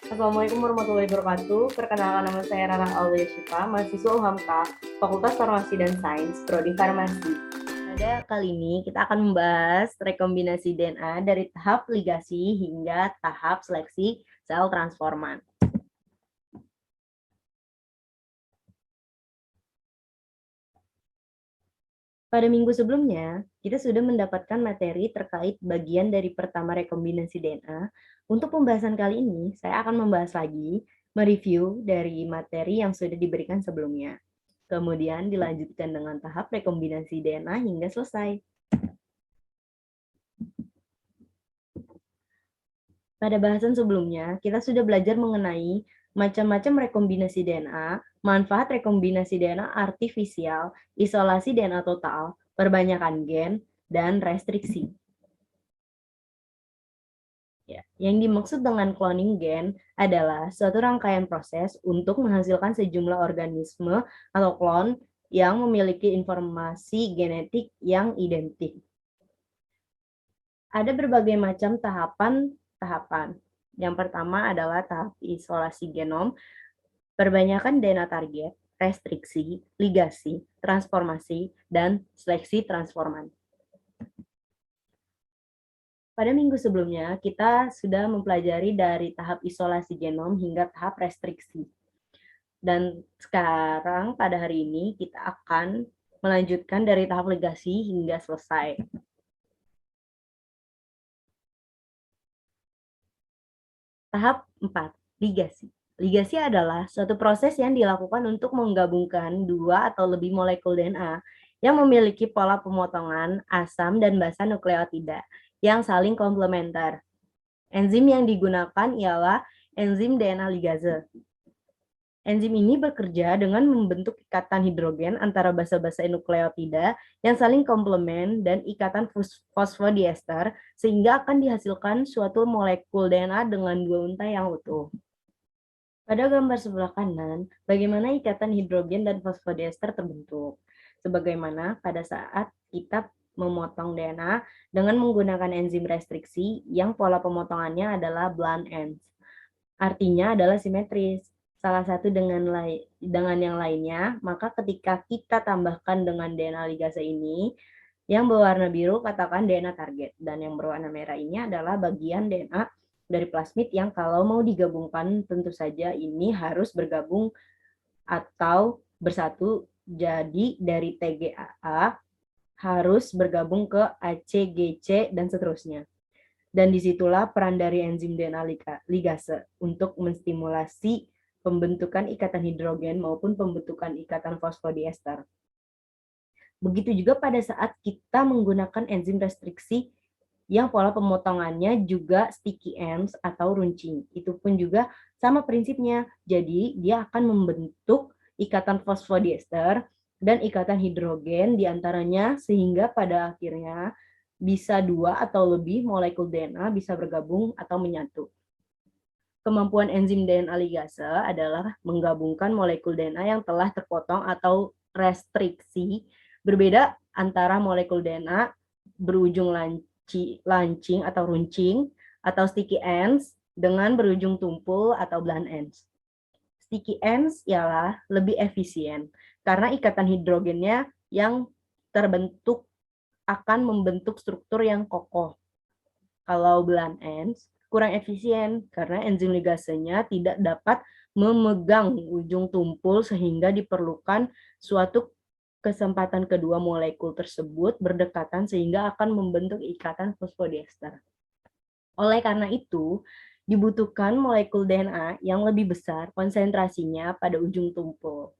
Assalamualaikum warahmatullahi wabarakatuh. Perkenalkan, nama saya Rara Aulia Syifa, mahasiswa UHAMKA, Fakultas Farmasi dan Sains, Prodi Farmasi. Pada kali ini kita akan membahas rekombinasi DNA dari tahap ligasi hingga tahap seleksi sel transforman. Pada minggu sebelumnya, kita sudah mendapatkan materi terkait bagian dari pertama rekombinasi DNA. Untuk pembahasan kali ini, saya akan membahas lagi, mereview dari materi yang sudah diberikan sebelumnya. Kemudian dilanjutkan dengan tahap rekombinasi DNA hingga selesai. Pada bahasan sebelumnya, kita sudah belajar mengenai macam-macam rekombinasi DNA, manfaat rekombinasi DNA artifisial, isolasi DNA total, perbanyakan gen, dan restriksi. Ya, yang dimaksud dengan cloning gen adalah suatu rangkaian proses untuk menghasilkan sejumlah organisme atau klon yang memiliki informasi genetik yang identik. Ada berbagai macam tahapan. Yang pertama adalah tahap isolasi genom, perbanyakan DNA target, restriksi, ligasi, transformasi, dan seleksi transforman. Pada minggu sebelumnya, kita sudah mempelajari dari tahap isolasi genom hingga tahap restriksi. Dan sekarang, pada hari ini, kita akan melanjutkan dari tahap ligasi hingga selesai. Tahap 4, ligasi. Ligasi adalah suatu proses yang dilakukan untuk menggabungkan dua atau lebih molekul DNA yang memiliki pola pemotongan asam dan basa nukleotida yang saling komplementer. Enzim yang digunakan ialah enzim DNA ligase. Enzim ini bekerja dengan membentuk ikatan hidrogen antara basa-basa nukleotida yang saling komplement dan ikatan fosfodiester sehingga akan dihasilkan suatu molekul DNA dengan dua untai yang utuh. Pada gambar sebelah kanan, bagaimana ikatan hidrogen dan fosfodiester terbentuk. Sebagaimana pada saat kita memotong DNA dengan menggunakan enzim restriksi yang pola pemotongannya adalah blunt ends. Artinya adalah simetris. Salah satu dengan yang lainnya, maka ketika kita tambahkan dengan DNA ligase ini, yang berwarna biru katakan DNA target, dan yang berwarna merah ini adalah bagian DNA dari plasmid yang kalau mau digabungkan tentu saja ini harus bergabung atau bersatu, jadi dari TGAA harus bergabung ke ACGC dan seterusnya. Dan disitulah peran dari enzim DNA ligase untuk menstimulasi pembentukan ikatan hidrogen maupun pembentukan ikatan fosfodiester. Begitu juga pada saat kita menggunakan enzim restriksi yang pola pemotongannya juga sticky ends atau runcing. Itu pun juga sama prinsipnya. Jadi dia akan membentuk ikatan fosfodiester dan ikatan hidrogen diantaranya sehingga pada akhirnya bisa dua atau lebih molekul DNA bisa bergabung atau menyatu. Kemampuan enzim DNA ligase adalah menggabungkan molekul DNA yang telah terpotong atau restriksi, berbeda antara molekul DNA berujung lancing atau runcing atau sticky ends dengan berujung tumpul atau blunt ends. Sticky ends ialah lebih efisien karena ikatan hidrogennya yang terbentuk akan membentuk struktur yang kokoh. Kalau blunt ends kurang efisien karena enzim ligasenya tidak dapat memegang ujung tumpul sehingga diperlukan suatu kesempatan kedua molekul tersebut berdekatan sehingga akan membentuk ikatan fosfodiester. Oleh karena itu, dibutuhkan molekul DNA yang lebih besar konsentrasinya pada ujung tumpul.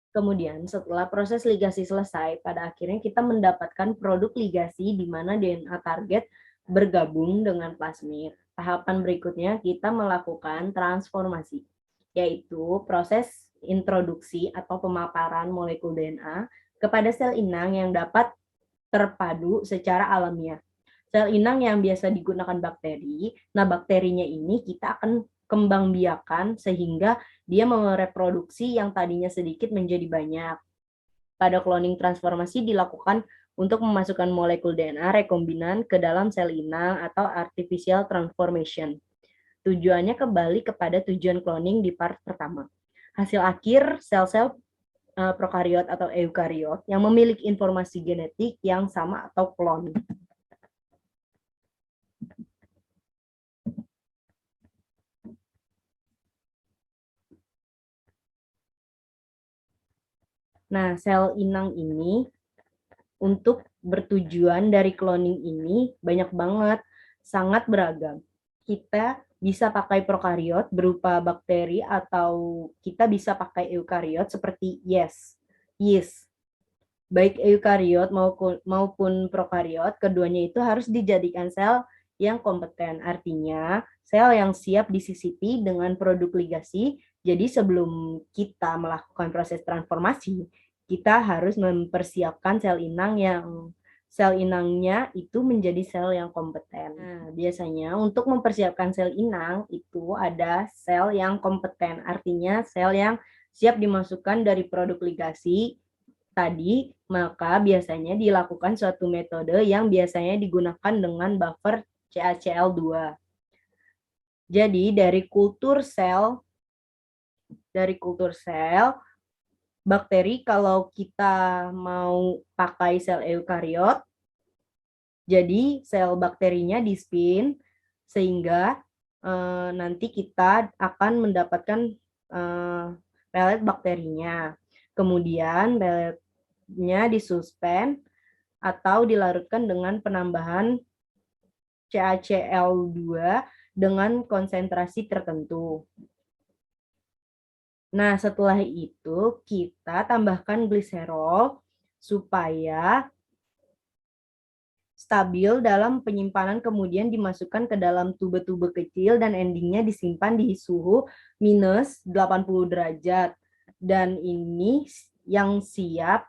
Kemudian setelah proses ligasi selesai, pada akhirnya kita mendapatkan produk ligasi di mana DNA target bergabung dengan plasmid. Tahapan berikutnya kita melakukan transformasi, yaitu proses introduksi atau pemaparan molekul DNA kepada sel inang yang dapat terpadu secara alamiah. Sel inang yang biasa digunakan bakteri, nah bakterinya ini kita akan kembang biakan sehingga dia mereproduksi yang tadinya sedikit menjadi banyak. Pada cloning transformasi dilakukan untuk memasukkan molekul DNA rekombinan ke dalam sel inang atau artificial transformation. Tujuannya kembali kepada tujuan cloning di part pertama. Hasil akhir sel-sel prokariot atau eukariot yang memiliki informasi genetik yang sama atau klon. Nah, sel inang ini untuk bertujuan dari cloning ini banyak banget, sangat beragam. Kita bisa pakai prokariot berupa bakteri atau kita bisa pakai eukariot seperti yeast. Baik eukariot maupun prokariot, keduanya itu harus dijadikan sel yang kompeten. Artinya, sel yang siap disisipi dengan produk ligasi. Jadi sebelum kita melakukan proses transformasi, kita harus mempersiapkan sel inangnya itu menjadi sel yang kompeten. Nah, biasanya untuk mempersiapkan sel inang itu ada sel yang kompeten, artinya sel yang siap dimasukkan dari produk ligasi tadi, maka biasanya dilakukan suatu metode yang biasanya digunakan dengan buffer CaCl2. Jadi dari kultur sel bakteri kalau kita mau pakai sel eukariot, jadi sel bakterinya di-spin sehingga nanti kita akan mendapatkan pelet bakterinya. Kemudian peletnya disuspend atau dilarutkan dengan penambahan CaCl2 dengan konsentrasi tertentu. Nah, setelah itu kita tambahkan gliserol supaya stabil dalam penyimpanan, kemudian dimasukkan ke dalam tube-tube kecil dan endingnya disimpan di suhu minus 80 derajat. Dan ini yang siap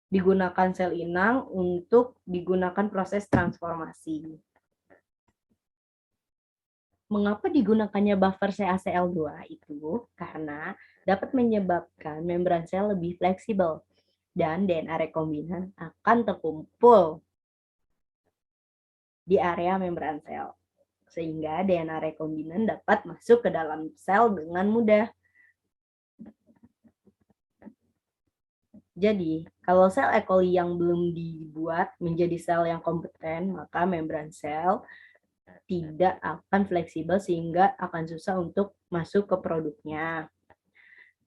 digunakan sel inang untuk digunakan proses transformasi. Mengapa digunakannya buffer CaCl2 itu? Karena dapat menyebabkan membran sel lebih fleksibel dan DNA rekombinan akan terkumpul di area membran sel, sehingga DNA rekombinan dapat masuk ke dalam sel dengan mudah. Jadi, kalau sel E. coli yang belum dibuat menjadi sel yang kompeten, maka membran sel tidak akan fleksibel sehingga akan susah untuk masuk ke produknya.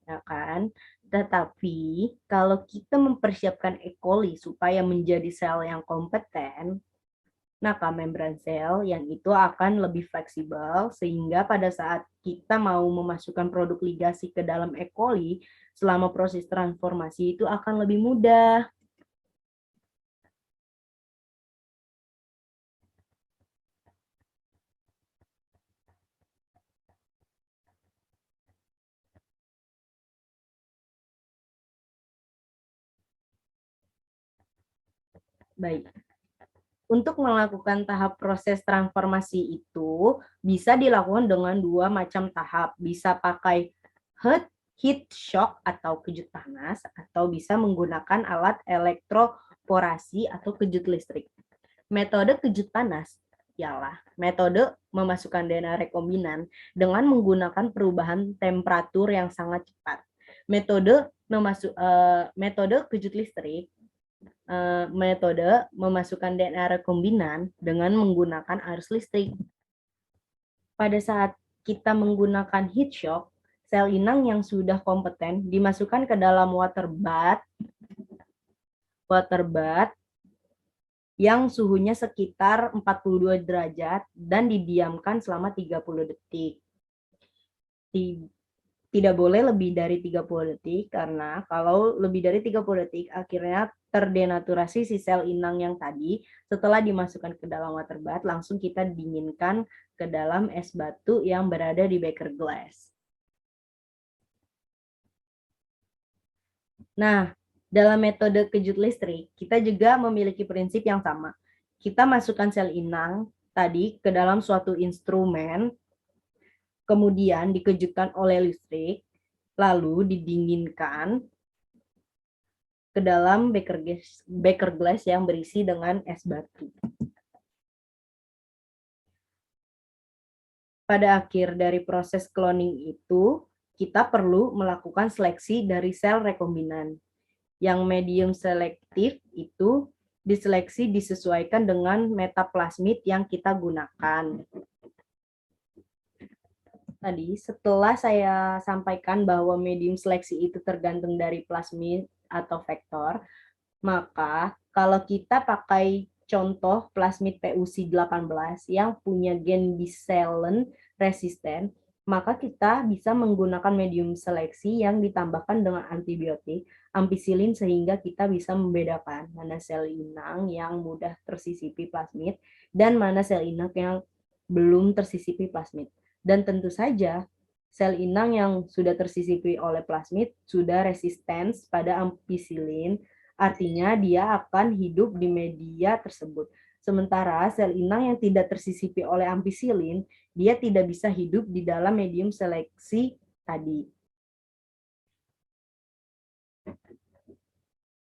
Ya kan? Tetapi kalau kita mempersiapkan E. coli supaya menjadi sel yang kompeten, maka membran sel yang itu akan lebih fleksibel sehingga pada saat kita mau memasukkan produk ligasi ke dalam E. coli selama proses transformasi itu akan lebih mudah. Baik. Untuk melakukan tahap proses transformasi itu bisa dilakukan dengan dua macam tahap. Bisa pakai heat shock atau kejut panas, atau bisa menggunakan alat elektroporasi atau kejut listrik. Metode kejut panas ialah metode memasukkan DNA rekombinan dengan menggunakan perubahan temperatur yang sangat cepat. Metode kejut listrik metode memasukkan DNA rekombinan dengan menggunakan arus listrik. Pada saat kita menggunakan heat shock, sel inang yang sudah kompeten dimasukkan ke dalam water bath yang suhunya sekitar 42 derajat dan didiamkan selama 30 detik. Tidak boleh lebih dari 30 detik, karena kalau lebih dari 30 detik akhirnya terdenaturasi si sel inang yang tadi. Setelah dimasukkan ke dalam water bath, langsung kita dinginkan ke dalam es batu yang berada di beaker glass. Nah, dalam metode kejut listrik, kita juga memiliki prinsip yang sama. Kita masukkan sel inang tadi ke dalam suatu instrumen, kemudian dikejutkan oleh listrik, lalu didinginkan ke dalam beaker glass yang berisi dengan es batu. Pada akhir dari proses cloning itu, kita perlu melakukan seleksi dari sel rekombinan. Yang medium selektif itu diseleksi disesuaikan dengan metaplasmid yang kita gunakan. Tadi setelah saya sampaikan bahwa medium seleksi itu tergantung dari plasmid atau vektor, maka kalau kita pakai contoh plasmid PUC18 yang punya gen bivalent resisten, maka kita bisa menggunakan medium seleksi yang ditambahkan dengan antibiotik ampicillin sehingga kita bisa membedakan mana sel inang yang mudah tersisipi plasmid dan mana sel inang yang belum tersisipi plasmid. Dan tentu saja sel inang yang sudah tersisipi oleh plasmid sudah resisten pada ampicillin. Artinya dia akan hidup di media tersebut. Sementara sel inang yang tidak tersisipi oleh ampicillin, dia tidak bisa hidup di dalam medium seleksi tadi.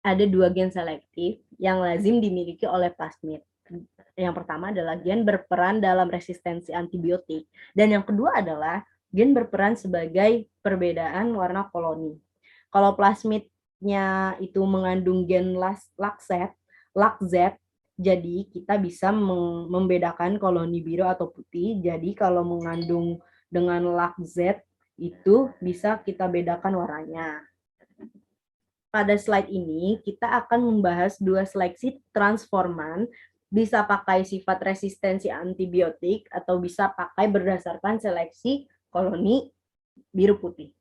Ada 2 gen selektif yang lazim dimiliki oleh plasmid. Yang pertama adalah gen berperan dalam resistensi antibiotik, dan yang kedua adalah gen berperan sebagai perbedaan warna koloni. Kalau plasmidnya itu mengandung gen LAC-Z, jadi kita bisa membedakan koloni biru atau putih. Jadi kalau mengandung dengan LAC-Z itu bisa kita bedakan warnanya. Pada slide ini kita akan membahas 2 seleksi transforman, bisa pakai sifat resistensi antibiotik atau bisa pakai berdasarkan seleksi koloni biru putih.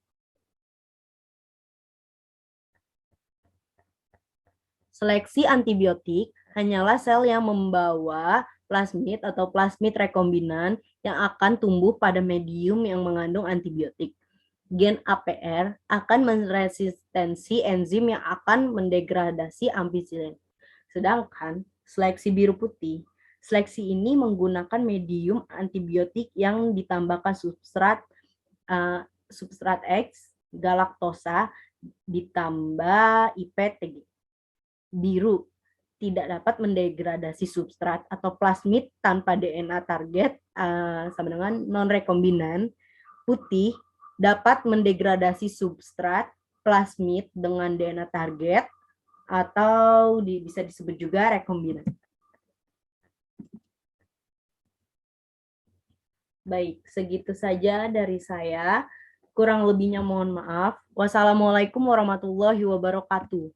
Seleksi antibiotik hanyalah sel yang membawa plasmid atau plasmid rekombinan yang akan tumbuh pada medium yang mengandung antibiotik. Gen APR akan meresistensi enzim yang akan mendegradasi ampicillin. Sedangkan seleksi biru putih, seleksi ini menggunakan medium antibiotik yang ditambahkan substrat X, galaktosa, ditambah IPTG. Biru tidak dapat mendegradasi substrat atau plasmid tanpa DNA target sama dengan non-rekombinan. Putih dapat mendegradasi substrat plasmid dengan DNA target atau bisa disebut juga rekombinan. Baik, segitu saja dari saya. Kurang lebihnya mohon maaf. Wassalamualaikum warahmatullahi wabarakatuh.